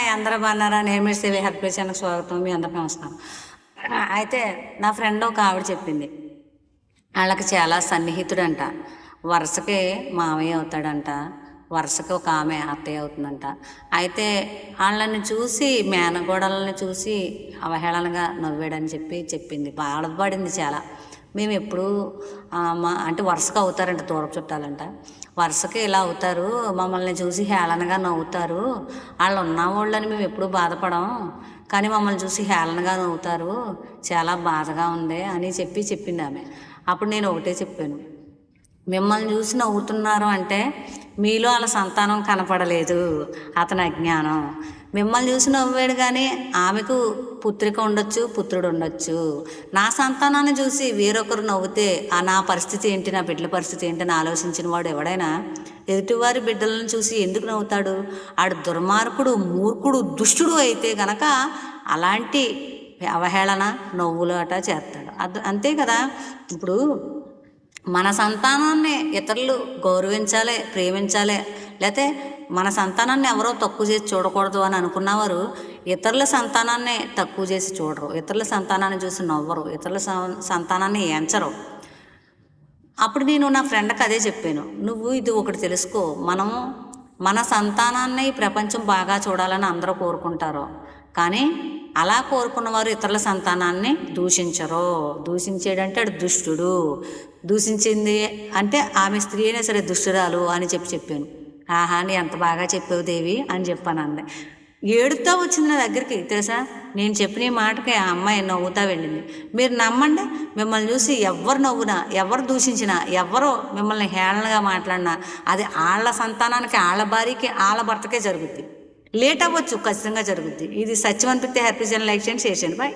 Hi అందరూ బాగున్నారా? నేను మీ శ్రీ హ్యాపీ ఛానల్కి స్వాగతం. మీ అందరికీ నమస్కారం. అయితే నా ఫ్రెండ్ ఒక ఆవిడ చెప్పింది, వాళ్ళకి చాలా సన్నిహితుడంట, వరుసకి మామయ్య అవుతాడంట, వరుసకి ఒక ఆమె అత్తయ్య అవుతుందంట. అయితే వాళ్ళని చూసి మేనగోడలని చూసి అవహేళనగా నవ్వాడని చెప్పింది. బాధపడింది చాలా. మేము ఎప్పుడు అంటే వరుసగా అవుతారంట, దూరపు చుట్టాలంట, వరుసకి ఇలా అవుతారు, మమ్మల్ని చూసి హేళనగా నవ్వుతారు, వాళ్ళు ఉన్నవాళ్ళని మేము ఎప్పుడూ బాధపడం, కానీ మమ్మల్ని చూసి హేళనగా నవ్వుతారు, చాలా బాధగా ఉంది అని చెప్పింది ఆమె. అప్పుడు నేను ఒకటే చెప్పాను, మిమ్మల్ని చూసి నవ్వుతున్నారు అంటే మీలో వాళ్ళ సంతానం కనపడలేదు, అతని అజ్ఞానం. మిమ్మల్ని చూసి నవ్వాడు కానీ ఆమెకు పుత్రిక ఉండొచ్చు, పుత్రుడు ఉండొచ్చు. నా సంతానాన్ని చూసి వేరొకరు నవ్వుతే నా పరిస్థితి ఏంటి, నా బిడ్డల పరిస్థితి ఏంటని ఆలోచించిన వాడు ఎవడైనా ఎదుటివారి బిడ్డలను చూసి ఎందుకు నవ్వుతాడు? ఆడు దుర్మార్గుడు, మూర్ఖుడు, దుష్టుడు అయితే గనక అలాంటి అవహేళన నవ్వులు అట చేస్తాడు. అంతే కదా. ఇప్పుడు మన సంతానాన్ని ఇతరులు గౌరవించాలి, ప్రేమించాలి, లేకపోతే మన సంతానాన్ని ఎవరో తక్కువ చేసి చూడకూడదు అని అనుకున్నవారు ఇతరుల సంతానాన్ని తక్కువ చేసి చూడరు, ఇతరుల సంతానాన్ని చూసి నవ్వరు, ఇతరుల సంతానాన్ని ఎంచరు. అప్పుడు నేను నా ఫ్రెండ్కి అదే చెప్పాను, నువ్వు ఇది ఒకటి తెలుసుకో, మనము మన సంతానాన్ని ప్రపంచం బాగా చూడాలని అందరూ కోరుకుంటారు, కానీ అలా కోరుకున్న వారు ఇతరుల సంతానాన్ని దూషించరు. దూషించేడంటే ఆడు దుష్టుడు, దూషించింది అంటే ఆమె స్త్రీ అయినా సరే దుష్టురాలు అని చెప్పాను. ఆహా, నీ ఎంత బాగా చెప్పావు దేవి అని చెప్పాను. అంది ఏడుతా వచ్చింది నా దగ్గరికి. తెలుసా, నేను చెప్పిన ఈ మాటకి ఆ అమ్మాయి నవ్వుతా వెళ్ళింది. మీరు నమ్మండి, మిమ్మల్ని చూసి ఎవరు నవ్వునా, ఎవరు దూషించినా, ఎవరో మిమ్మల్ని హేళనగా మాట్లాడినా అది వాళ్ళ సంతానానికి, వాళ్ళ భార్యకి, వాళ్ళ భర్తకే జరుగుద్ది. లేట్ అవ్వచ్చు, ఖచ్చితంగా జరుగుద్ది. ఇది సత్యం అనిపిస్తే హ్యాపీ ఛానల్ లైక్ చేయండి, షేర్ చేయండి. బాయ్.